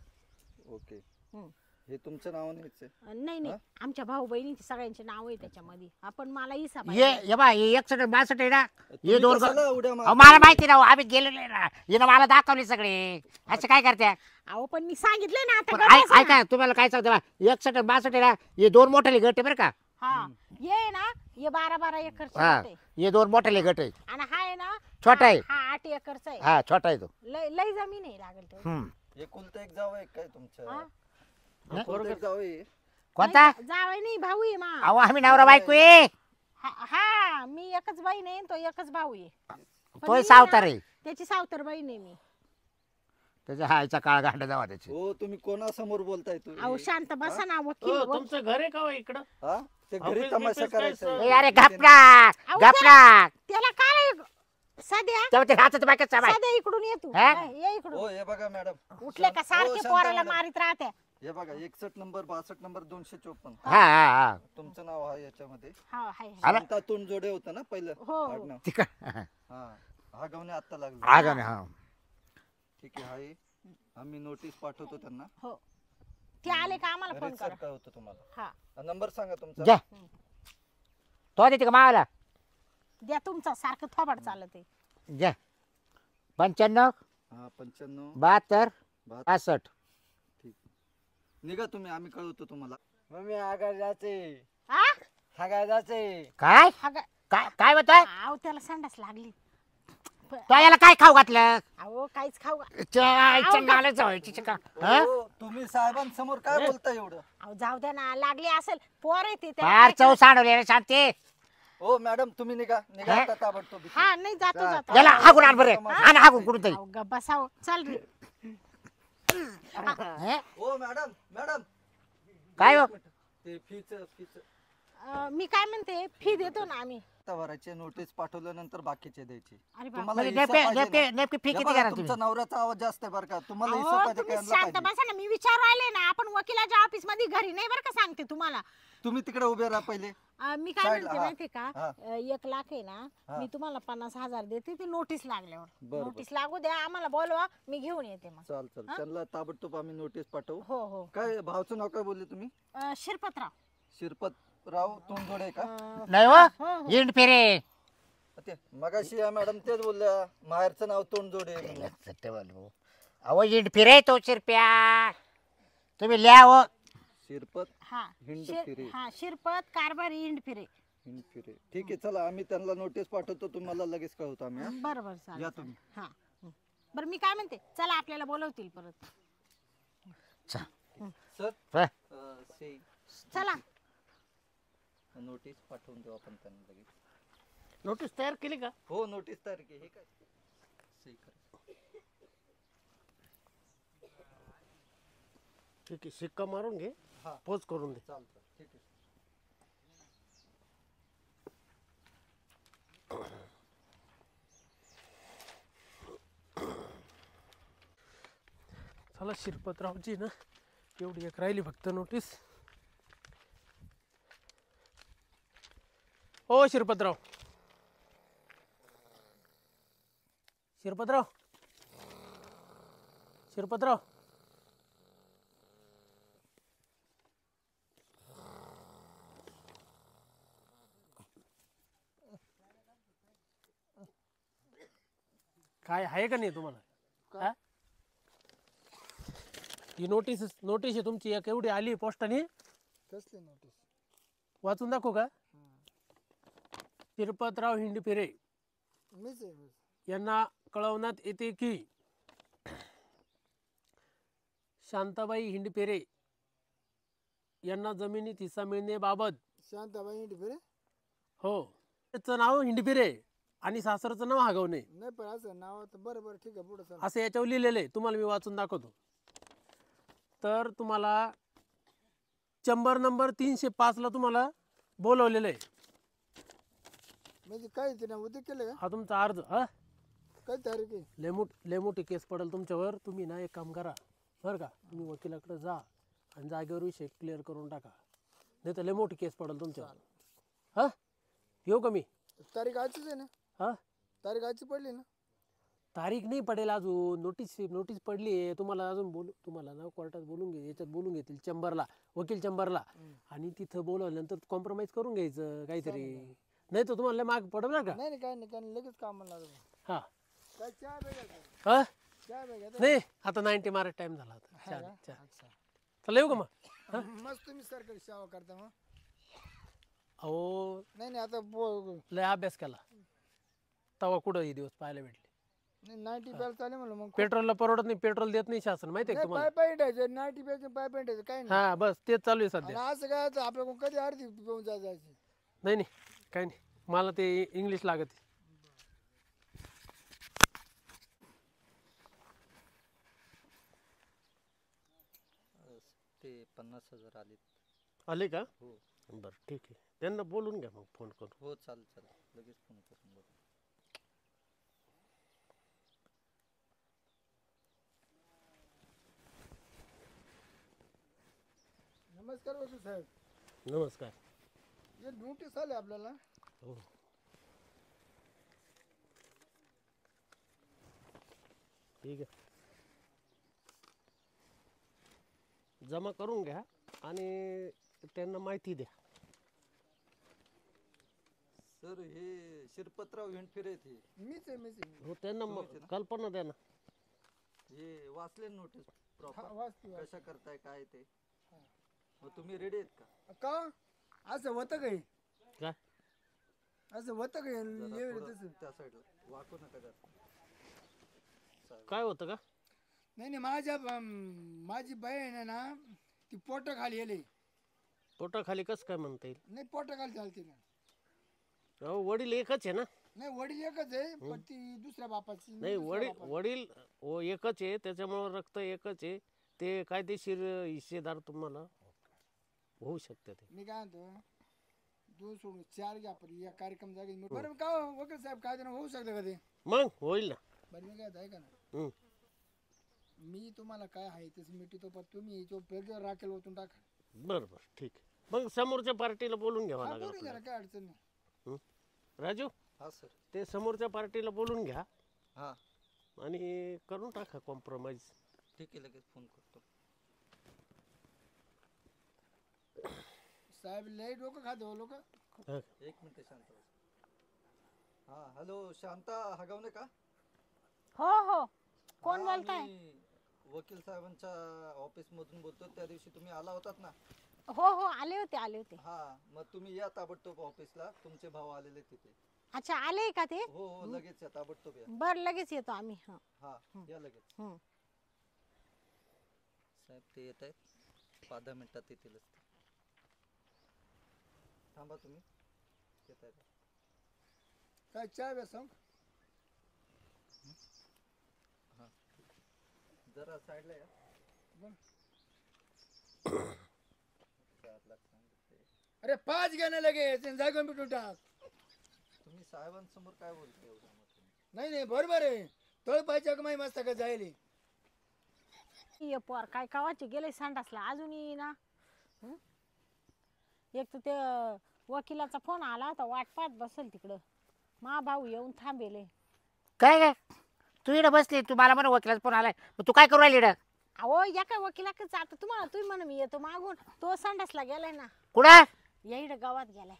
ओके. हम्म. हे तुमचं नाव नाहीच आहे? नाही नाही आमच्या भाऊ बहिणीची सगळ्यांचे नाव आहे त्याच्यामध्ये. आपण मला हिसाब ये बा 6162 आहे ना हे तुम्ही दोन कशाला उड्या अहो, मारताय? मला माहिती ना आम्ही गेलेलो आहे ना हिनं मला दाखवले सगळे असं काय करते अहो पण मी सांगितलंय ना आता पण गट बसा ना. ऐका तुम्हाला काय सांगतो 6162 आहे ना हे दोन मोठे गट आहे बरं का हा ये ना ये 12-12 एकरचे हा गट आहे. हे दोन मोठे गट आहे आणि हा आहे ना छोटा आहे. हा 8 एकरचा आहे. हा छोटा आहे तो लय लय जमीन आहे लागेल तो. हम्म. एकुलतं एक जावं आहे काय हा? तुमचं? एकुलतं एक जावं आहे? कोणता नाही, जावई नाही भाऊ आहे मा. अहो आम्ही नवरा बायको आहे हा मी एकच बहीण आहे तो एकच भाऊ आहे. पण तोय मी सावतार ना, आहे त्याची सावतर बहीण आहे मी. त्याच्या हायचा काळ गांड जावा त्याची हो, तुम्ही कोणासमोर बोलताय अहो तुम्ही? शांत बसा ना वकील हो, तुमचं घर आहे का हो इकडं? हा? ते घरी ऑफिस तमाशा बिफिस काय करायचा सर? ए, आहे. अरे गपना अहो, गपना त्याला काय सध्या तेव्हा ते हातात बायकाच सामाय सध्या इकडून ये तू. हा? ये इकडून. हो, हे बघा मॅडम. उठले का सारखे हो, शांत पोराला मॅडम. मारित राहते. हे बघा 61 नंबर 62 नंबर 254. हा हा हा तुमचं नाव आहे याच्यामध्ये. हा हाय हाय. आला? शांता जोडे होतं ना पहिलं हो. आडनाव. तिकड हा. हा गवणे आता लागला. आगा ना हा ठीक आहे. हाय. आम्ही नोटीस पाठवतो त्यांना. हो ते आले का आम्हाला फोन रितसर करा. काय होतं तुम्हाला? हा नंबर सांगा तुमचा. घ्या तो देते का मावाला द्या तुमचा सारखं थोबाड चालत आहे. घ्या 95 हा 95 72 72. 65 ठीक. निघा तुम्ही, आम्ही कळवतो तुम्हाला. मम्मी आगार जाते आ? हागाय जाते. काय हा गा- काय काय होतंय अहो त्याला संडास लागली. तो याला काय खाऊ घातलं अहो काहीच खाऊ घा- च्या नालाच व्हायची का हा? हो, तुम्ही साहेबांसमोर काय बोलता एवढं? अहो जाऊ द्या ना, लागली असेल पोर आहे ते त्याला फार काय चव करायचं? सांडवली रे शांती हो मॅडम, तुम्ही निघा निघा हा? आता ताबडतोब इथे. हा नाही जातो जा. जातो. याला हागून आण बरे आणि हागून कुठून तरी अहो, ग बसाव चल रे. हे? हो मॅडम मॅडम काय हो? ते फीच मी काय म्हणते फी देतो ना आम्ही. आता भरायचे, नोटीस पाठवल्यानंतर बाकीचे द्यायचे. अरे बाप. तुम्हाला म्हणजे हिस्सा नेमके पाहिजे नेमके ना? नेमकी फी हे किती बघा, करा तुमचा तुम्ही नवऱ्याचा आवाज जास्त आहे बरं का. तुम्हाला हिस्सा अहो पाहिजे तुम्ही का यांना शांत पाहिजे? बसा ना, मी विचार राहिले ना, आपण वकिलाच्या ऑफिस मध्ये घरी नाही बरं का, सांगते तुम्हाला. तुम्ही तिकडे उभे राहा पहिले. मी काय Side ला, म्हणते हा, माहितीये का, हा. 1 लाख आहे ना, हा. मी तुम्हाला 50,000 देते ती नोटीस लागल्यावर. बरं. नोटीस लागू द्या, आम्हाला बोलवा, मी घेऊन येते मग. चाल चाल, हा? त्यांना ताबडतोब आम्ही नोटीस पाठवू. हो हो. काय भावचं नाव काय बोलले तुम्ही? शिरपतराव. शिरपतराव तोंडजोडे का? हो नाही हो हो. इंड फिरे ते मगाशी या मॅडम तेच बोलल्या, माहेरचं नाव तोंडजोडे म्हणून. अहो इंड फिरे तो शिरप्या तुम्ही लिहा हो शिरपत हा हिंड फिरे. हा शिरपत कारभारी इंड फिरे. हिंड फिरे. ठीक आहे, चला आम्ही त्यांना नोटीस पाठवतो, तुम्हाला लगेच कळवतो आम्ही. हा? बरोबर या चालेल. तुम्ही. हा बरं मी काय म्हणते, चला आपल्याला बोलवतील परत. सर हा. से चला. नोटीस पाठवून देऊ आपण त्यांना लगेच. नोटीस तयार केली का? हो, नोटीस तारीख आहे. हे काय सही करा. ठीक आहे, शिक्का मारून घे, हा. पोच करून दे. चालतं, ठीक आहे. चला शिरपतरावची ना एवढी एक राहिली फक्त नोटीस. ओ शिरपतराव, शिरपतराव, शिरपतराव, काय आहे का नाही तुम्हाला? हा? ही नोटीस नोटीस आहे तुमची एक एवढी आली पोस्टाने. कसली नोटीस? वाचून दाखवू का? शिरपतराव हिंडफिरे मीच आहे. यांना कळवण्यात येते की शांताबाई हिंडफिरे यांना जमिनीत हिस्सा मिळण्याबाबत. शांताबाई हिंडफिरे? हो, त्याचं नाव हिंडफिरे आणि सासरचं नाव हागवणे नाही पण असं नाव तर बरं बरं ठीक आहे पुढे चला. असं याच्यावर लिहिलेलं आहे. तुम्हाला मी वाचून दाखवतो. तर तुम्हाला चंबर नंबर 305 ला तुम्हाला बोलवलेलं आहे. म्हणजे काय ते ना उद्या केलं का? हा तुमचा अर्ज. हा, काय तारीख आहे? लय मोठी केस पडेल तुमच्यावर. तुम्ही ना एक काम करा बरं का, तुम्ही वकिलाकडे जा आणि जागेवर विषय क्लिअर करून टाका, नाही तर लय मोठी केस पडेल तुमच्यावर. हा, येऊ का मी? तारीख आजचीच आहे ना? हा, तारीख आजची पडली ना? तारीख नाही पडेल अजून. नोटीस पडली आहे. तुम्हाला अजून तुम्हाला ना कोर्टात याच्यात बोलून घेतील चेंबरला, वकील चेंबरला. आणि तिथं बोलवल्यानंतर कॉम्प्रोमाइज करून घ्यायचं काहीतरी, नाही तर तुम्हाला माग पडणार का? नाही नाही काय नाही काय नाही, लगेच कामाला लागलं. हा, काय चहा बेगा? हा, चहा बेगा? नाही आता 90 मारत टाइम झाला होता. हा का? चहा अच्छा. चला येऊ का मग? मस्त तुम्ही सरकारी सेवा करता मग. अहो नाही नाही आता लय अभ्यास केला तवा कुठं हे दिवस पाहायला भेटले. 90 प्यायला चालेल म्हणलं मग. पेट्रोलला परवडत नाही, पेट्रोल देत नाही शासन, माहितीये का नाही, तुम्हाला? पाय हिंडायचं 90 प्यायचं, पाय हिंडायचं काय नाही. हा बस तेच चालू आहे सध्या. आणि असं काय आपल्याकडून कधी अर्धी पिऊन जायची. नाही नाही काही नाही, मला ते इंग्लिश लागत. ते 50,000 आले. आले का? हो बरं ठीक आहे, त्यांना बोलून घ्या मग फोन करून. हो चालेल चालेल, लगेच फोन करून बघू. नमस्कार वकील साहेब. नमस्कार. हे नोटीस आले आपल्याला. हो ठीक आहे, जमा करून घ्या आणि त्यांना माहिती द्या. सर हे शिरपतराव हिंडफिरे आहेत हे. मीच आहे. हो त्यांना तुम्हीच आहे ना? कल्पना द्या ना. हे वाचले नोटीस हा, प्रॉपर वाचतो. कशा करताय काय ते. मग तुम्ही रेडी आहेत का? का असं होतं काही? काय असं होतं काही? जरा ये थोडं तसं. त्या साईडला वाकू नका जास्त. काय होतं का? नाही नाही माझी बहीण आहे ना, ती पोटाखाली येले. पोटाखाली कसं काय म्हणता येईल? नाही पोटाखाली चालते ना. अहो वडील एकच आहे ना. नाही वडील एकच आहे पण ती दुसऱ्या बापाची. नाही वडील एकच आहे, त्याच्यामुळे रक्त एकच आहे. ते कायदेशीर हिस्सेदार तुम्हाला होऊ शकते. ते मी काय म्हणतो, 2 सोडून 4 घ्या पण या कार्यक्रम जागे. बरं का वकील साहेब, काय ते होऊ शकतं का ते? मग होईल ना. बरं मी काय आहे का ना, हम्म. मी तुम्हाला काय आहे तसं मिठीतो पण तुम्ही राखेल ओतून टाका. बरं बरं ठीक आहे. मग समोरच्या पार्टीला बोलून घ्यावं हा, लागेल बोलून घ्या ना, आपल्याला. काय अडचण नाही. राजू, हा सर. ते समोरच्या पार्टीला बोलून घ्या हा आणि करून टाका कॉम्प्रोमाइज. ठीक आहे, लगेच फोन करतो. साहेब लय डोकं खाते हो लोक. एक मिनिट शांत बस. हा हॅलो, शांता हगवणे का? हो हो, कोण हा, बोलताय? मी वकील साहेबांच्या ऑफिस मधून बोलतो. त्या दिवशी तुम्ही आला होतात ना. हो हो, आले होते. हा मग तुम्ही या ताबडतोब ऑफिसला, तुमचे भाऊ आलेले तिथे. अच्छा, आले का ते? हो हो लगेच या, ताबडतोब या. बर लगेच येतो आम्ही. हा. हा या लगेच. हम्म. साहेब ते येत आहेत, 5-10 मिनिटात येतीलच ते. थांबा तुम्ही, येत आहेत. काय चहा व्या सांग. हा जरा साईडला या. बरं. 4 लाख सांगितले. अरे 5 घ्या ना लगेच, जागेवर मिटून टाक. तुम्ही तुम्ही साहेबांसमोर काय बोलताय एवढं मग तुम्ही? नाही नाही बरोबर आहे तळपायच्या कमाई मस्त का जायले ये पोर काय कावाचे गेले संडासला अजून ना एक तर ते वकिलाचा फोन आला होता वाट पाहत बसल तिकडं मा भाऊ येऊन थांबेले. काय काय तू इकडे बसली तू मला म्हणा वकिलाचा फोन आलाय मग तू काय करू राहिली इकडं अहो या काय वकिलाकडे जातो तुम्हाला तुम्ही म्हण मी येतो मागून तो संडासला गेलाय ना कुठं या इकडं गावात गेलाय.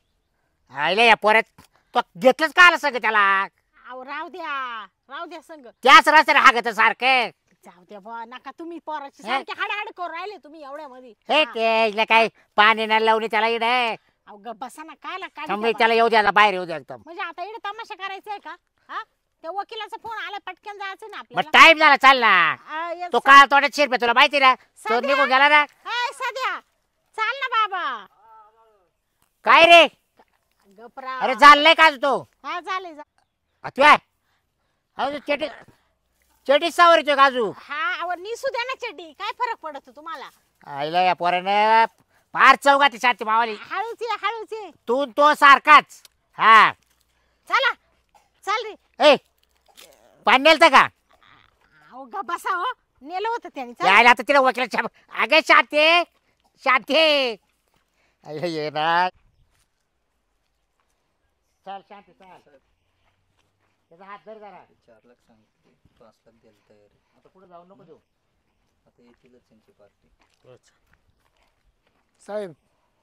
आईला या पोऱ्यात तो घेतलंच का आलं सगळं त्याला अहो राहू द्या संग त्याच रस्त्याने हागत सारखं जाऊ द्या बा नका तुम्ही पोराची हे? सारखे हाड करून राहिले तुम्ही एवढ्यामध्ये हे हा. ते इथलं काय पाणी नाही लावणी त्याला इकडे अहो बसा ना कायला समजा त्याला येऊ द्या बाहेर येऊ द्या एकदम म्हणजे आता इकडे तमाशा करायचा आहे का हा त्या वकिलाचा फोन आला पटकन जायचं ना मग आपल्याला टाइम झाला चाल ना या तो काळ तोड्यात शिरपे तुला माहिती ना तो सध्या? निघून गेला ना हाय सध्या चाल ना बाबा काय रे गपरा अरे चाललंय का तो हा झाले तुया अहो चेटी चेटी सावर येतोय काजू हा अहो निसू द्या ना चड्डी काय फरक पडतो तुम्हाला आईला या पोरानं फार चौघाती साथी मावाली हळूच ये तू तो सारखाच हा चला चाल रे ए पाणी नेलतं का अहो ग बसा हो नेलं होतं त्याने चल. यायला आता तिला वकिलाच्या अगे शाते शाते ये ना चल शांती चल त्याचा हात धर जरा 4 लाख सांगितले 5 लाख द्यायला तयार आहे. आता पुढे जाऊ नको देऊ आता येतीलच त्यांची पार्टी. साहेब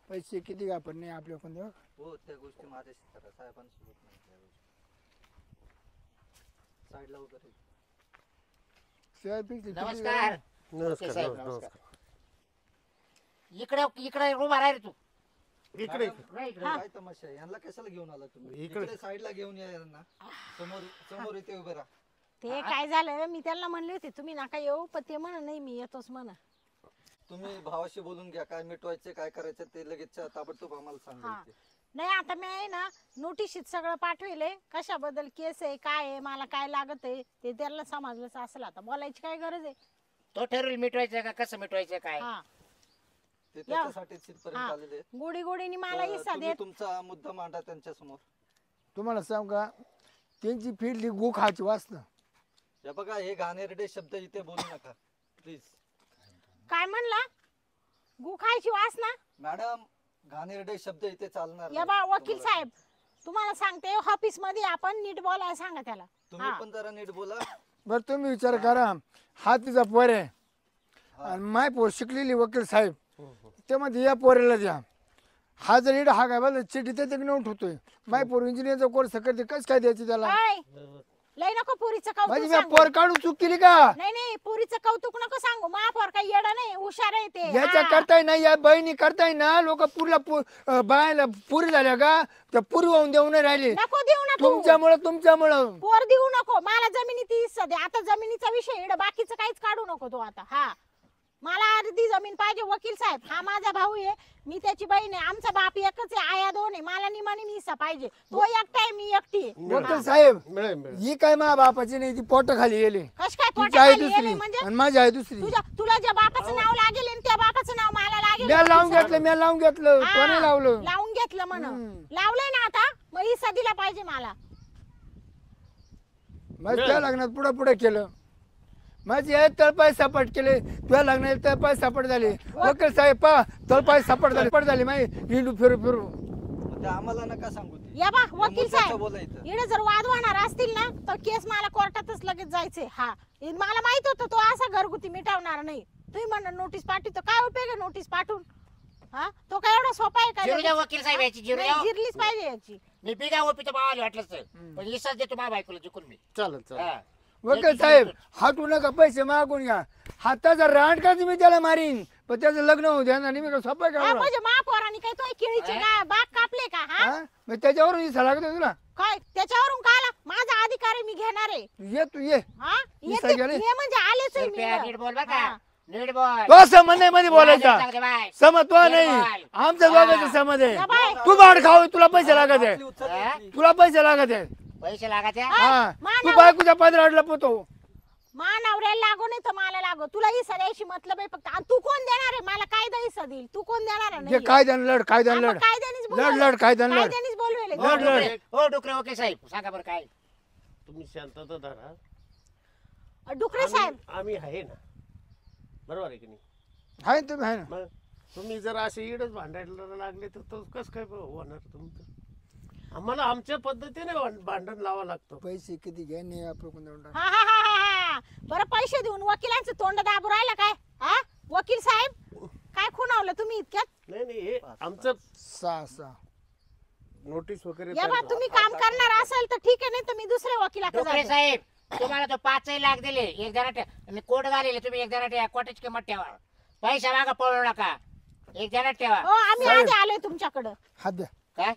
पैसे किती का पण नाही आपल्या कोण देऊ हो त्या गोष्टी माझ्याशी करा साहेबांसोबत नाही त्या गोष्टी. साईडला वगैरे साहेब किती नमस्कार नमस्कार साहेब, नमस्कार इकडे इकडे उभा राह रे तू इकडे राह इकडे. काय तमाशा आहे? यांना कशाला घेऊन आला तुम्ही इकडे साईडला घेऊन या यांना समोर समोर इथे उभे राहा. ते काय झालं मी त्यांना म्हणले होते तुम्ही नका येऊ पण ते म्हण नाही मी येतोच म्हण तुम्ही भावाशी बोलून घ्या काय मिटवायचे काय करायचं ते लगेच ताबडतोब आम्हाला सांगायचे. नाही आता मी आहे ना नोटिशीत सगळं पाठविले कशाबद्दल केस आहे काय आहे मला काय लागत आहे ते त्यांना समजलंच असेल आता बोलायची काय गरज आहे. तो ठरवेल मिटवायचं का कसं मिटवायचं काय हा ते त्याच्यासाठीच इथपर्यंत आलेले आहेत. गोडी गोडीने मला तर हिस्सा तुम्ही देत तुमचा मुद्दा मांडा त्यांच्या समोर. तुम्हाला सांग का त्यांची फिरली गो खायची वाचना या बघा हे घाणेरडे शब्द इथे बोलू नका प्लीज. काय म्हणला गु खायची वास ना मॅडम घाणेरडे शब्द इथे चालणार या नाहीत बा वकील तुम्हाला. साहेब तुम्हाला सांगते ऑफिस मध्ये आपण नीट बोलायला सांगा त्याला तुम्ही हा. पण जरा नीट बोला. बरं तुम्ही विचार करा हा तिचा पोर आहे हा. आणि माय पोर शिकलेली वकील साहेब त्यामध्ये या पोरेला द्या हा जर इकडे हा काय बघा चिठी त्याच्या नोट होतोय माय पोर इंजिनियरचा कोर्स करते कस काय द्यायची त्याला काय लय नको पुरीचं माझी कौतुक मी सांगू. पोर काढून चूक केली का नाही नाही पुरीचं कौतुक नको सांगू महापौर काही येडा नाही हुशार आहे ते याच्या हा. करताय ना या बहिणी करताय ना लोक पुरीला बायला पुरी झाल्या का त्या पुरी वाहून देऊ नाही राहिले नको देऊ ना तू तुमच्यामुळं पोर देऊ नको मला जमिनीची हिस्सा दे आता जमिनीचा विषय इकडं बाकीचं काहीच काढू नको तू आता हा मला अर्धी जमीन पाहिजे वकील साहेब हा माझा भाऊ आहे मी त्याची बहीण आहे आमचा बाप एकच आहे आया दोन आहे मला निमानी हिस्सा पाहिजे तो एकटा आहे मी एकटी आहे. वकील साहेब मिळेल मिळेल ही काय मा बापाची नाही ती पोट खाली गेली कश काय तिची पोटाखाली आहे येले दुसरी म्हणजे आणि माझी आहे दुसरी तुला ज्या बापाचं नाव लागेल आणि त्या बापाचं नाव मला लागेल मी लावून घेतलं मी लावून घेतलं हा, कोणी लावलं लावून घेतलं म्हण हम्म. लावलंय ना आता मग हिस्सा दिला पाहिजे मला मग त्या लग्नात पुढे पुढे केलं माझी आहे तळपाय सपाट केले तुझ्या लग्नात तळपाय सपाट झाले वकील साहेब पा तळपाय सपाट झाले माहिती हिंडू फिरू फिरू मग ते आम्हाला नका सांगू ते. या बा वकील मुद्द्याचं साहेब बोलायचं. इकडे जर वाद होणार असतील ना तर केस मला कोर्टातच लगेच जायचे हा मला माहित होतं तो असा घरगुती मिटवणार नाही तुम्ही म्हणा नोटीस पाठवतो काय उपयोग आहे नोटीस पाठवून हा तो काय एवढा सोपा आहे का जिरू द्या लगेच? वकील साहेब याची जिरू नाही, द्या जिरलीच पाहिजे याची मी बिगा ओपीचं भावाला वाटलंच तर. पण इसाच देतो माझ्या बायकोला जिकून मी चालेल चालेल हा. वकील साहेब हाटू नका पैसे मागून घ्या हाताचा रांड का मी त्याला मारीन पण त्याचं लग्न होऊ द्या ना मी सोपा हा, का म्हणजे महापौरांनी काय तो केळीचे काय बाग कापले का हा मग त्याच्यावरून हिस्सा लागत तुला काय त्याच्यावरून का आला माझा अधिकार आहे मी घेणार आहे ये तू ये हा हिस्सा येते- गेले? ये म्हणजे आलेच आहे मी रुपया इकडं. नीट बोल बरं का हा. नीट बोल तो समज नाही मध्ये बोलायचा सांगते बाय. समज तो नीट नाही बोल. आमचा दोघांचा समज या बाय. आहे तू बाड खाऊ तुला पैसे लागत आहे बाटली उचल हा? इथली. तुला पैसे लागत आहे पैसे लागायचे हा मानव- तू बायकोच्या 15 पोतो नवऱ्याला लागो नाही तर मला लागो, तुला हिस्सा द्यायची मतलब आहे फक्त. आणि तू कोण देणार आहे मला? काय हिस्सा देईल? तू कोण देणार आहे? जे नाहीये. कायद्यानं लढ कायद्यानं हा, लढ मग कायद्यानेच लढ बोलवलंय. लढ कायद्यानं लढ कायद्यानेच बोलवेले. हो लढ, डुकरे, हो डुकरे वकील साहेब सांगा बरं काय. तुम्ही शांतता धरा. डुकरे साहेब आम्ही आहे ना, बरोबर आहे की नाही? आहे तुम्ही आहे ना मग तुम्ही जर असे इडच भांडायला लागले तर तो कसं काय होणार तुमचं? आम्हाला आमच्या पद्धतीने भांडण लावावं लागतं. पैसे किती घ्या नाही आपलं कोण देऊन टाक. हा हा हा हा हा. बरं पैसे देऊन वकिलांचं तोंड दाबू राहिला काय? हा वकील साहेब काय खुणावलं तुम्ही इतक्यात? नाही नाही, हे आमचं सहा नोटीस वगैरे या बा तुम्ही काम करणार असेल तर ठीक आहे, नाही तर मी दुसऱ्या वकिलाकडे डुकरे जाते. साहेब तुम्हाला तो 5 लाख दिले, एक जण कोट घालेले, तुम्ही एक जण कोटाची किंमत ठेवा, पैसा मागा पळू नका, एक जण ठेवा. हो आम्ही आधी आलोय तुमच्याकडं. हात द्या काय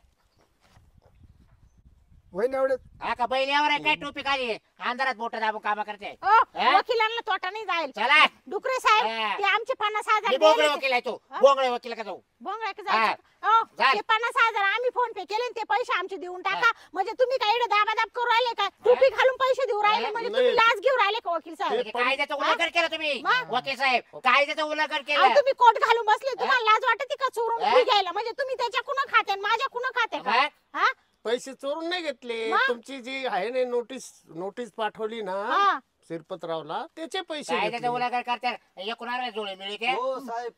वहिनी एवढे हा का बैल यावर आहे काय टोपी खाली अंधारात बोट दाबून काम करते. हो हा? वकिलांना तोटा नाही जाईल. चला डुकरे साहेब हा. ते आमचे 50,000 मी बोंगळे दिले. वकील आहे तो, बोंगळे वकील का जाऊ. बोंगळ्याकडे हा. जायचं. हो चाल. ते 50,000 आम्ही फोन पे केले आणि ते पैसे आमचे देऊन टाका. म्हणजे तुम्ही काय एवढं दाबादाब करू राहिले का? टोपी घालून पैसे देऊ राहिले म्हणजे तुम्ही नाही. लाज घेऊ राहिले का वकील साहेब? म्हणजे कायद्याचं उल्लंघन केलं तुम्ही मग? वकील साहेब, कायद्याचं उल्लंघन अहो केलं. तुम्ही कोट घालून बसले, तुम्हाला लाज वाटते का चोरून हा? फी घ्यायला? म्हणजे तुम्ही त्याच्याकडून खाते आणि माझ्याकडून खाते का? हा? हा पैसे चोरून नाही घेतले. मग? तुमची जी आहे ना नोटीस पाठवली ना हा. शिरपतरावला, त्याचे पैसे कायद्याचं घेतले. उल्लंघन करतात एकूण जुळे मिळते ते. हो साहेब,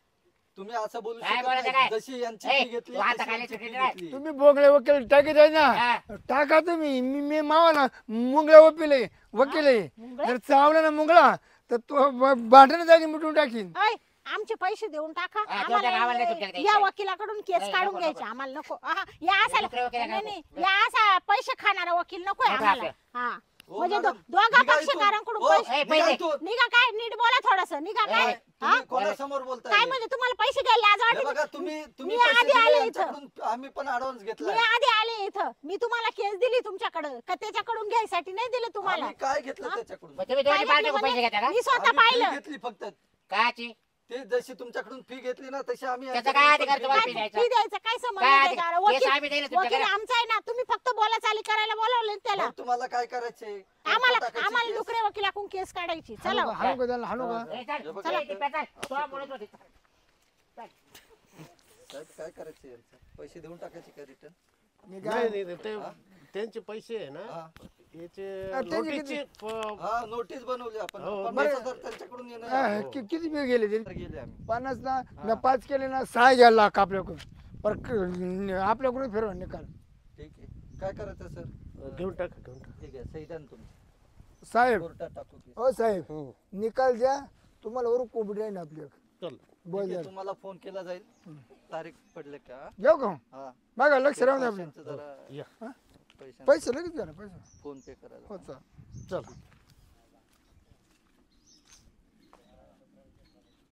तुम्ही असं बोलू काय शकत बोलायचं नाही. काय? जशी यांची ए, फी घेतली तू आता तशी खाली यांची सुट्टी फी नाही. घेतली. तुम्ही बोगळे वकील टाकीत आहे ना हा. टाका तुम्ही. मी मावाला मुंगळा वकील आहे मुंगळे? जर चावला ना मुंगळा तर तो भांडण जागी मिटून टाकीन. ऐ, आमचे पैसे देऊन टाका. हा, देऊन टाका, आम्हाला नाही तुमच्याकडे या द्यायचे. वकिलाकडून केस नाही, काढून नको, घ्यायचे नको. आम्हाला नको. हा, या असा दुसऱ्या वकिलाकडे नाही नाही, नको. या असा पैसे खाणारा वकील नकोय नको आम्हाला. असं. हा हो, म्हणजे मॅडम, दोघा निघा इथून. पक्षकारांकडून हो, पैसे. ए, निघा पैसे. इथून. निघा काय? नीट बोला थोडस. निघा काय? ए, हा? तुम्ही कोणासमोर बोलताय? काय म्हणजे तुम्हाला पैसे घ्यायला लाज हे वाटते? बघा, तुम्ही मी पैसे आधी दिले आले इथं. यांच्याकडून, आम्ही पण ऍडव्हान्स मी घेतलाय. आधी आले इथं. मी तुम्हाला केस दिली तुमच्याकडं का त्याच्याकडून घ्यायसाठी नाही दिले तुम्हाला? आम्ही काय घेतलं हा? त्याच्याकडून? मग तुम्ही काय दोन्ही घेतलं पार्टीकडून पैसे म्हणजे? घेता का? मी स्वतः आम्ही fee पाहिलं. घेतली फक्त. काची ते जशी तुमच्याकडून फी घेतली ना तशी आम्ही त्याचा यांच्याकडून काय पण अधिकार fee तुम्हाला घेतली. fee द्यायचा? फी द्यायचं काय संबंध काय आहे अधिकार? त्याला? केस आम्ही दिले तुमच्याकडे. वकील आमचा आहे ना, तुम्ही फक्त बोला चाली करायला बोलावले त्याला. मग तुम्हाला काय करायचंय? आम्हाला टाकायची आम्हाला केस? डुकरे वकिलाकडून केस काढायची. चला हाणू का त्याला हाणू का ए, चल, हे बघा. चल, इथे पेटा. तो बोलत होती. साहेब, काय करायचंय यांचं? पैसे देऊन टाकायचे का रिटर्न? मी काय नाही नाही, ते त्यांचे पैसे आहे ना, हा. याचे त्यांचे नोटीसचे हा, नोटीस बनवली आपण. हो, 50,000 त्यांच्याकडून हा, येणार. किती बी गेले ते गेले आम्ही. 50 ना मी 5 केले ना 6 घ्यायला लाख आपल्याकडून पर आपल्याकडून फिरवा निकाल. ठीक आहे, काय करायचं सर? घेऊन टाका. ठीक आहे, सही द्या ना तुम्ही. साहेब कोर्टात टाकू की. हो साहेब हो, निकाल द्या तुम्हाला वरून कोंबडी आहे ना आपल्याकडे चल. बोल ठीक आहे, द्या तुम्हाला फोन केला जाईल. तारीख पडले का? घेऊ का हा. बघा लक्ष राहू द्या आपलं पैशांचं जरा या. पैशांचं पैसे लगेच द्या ना पैसे फोन पे करायला. हो चालेल. चल.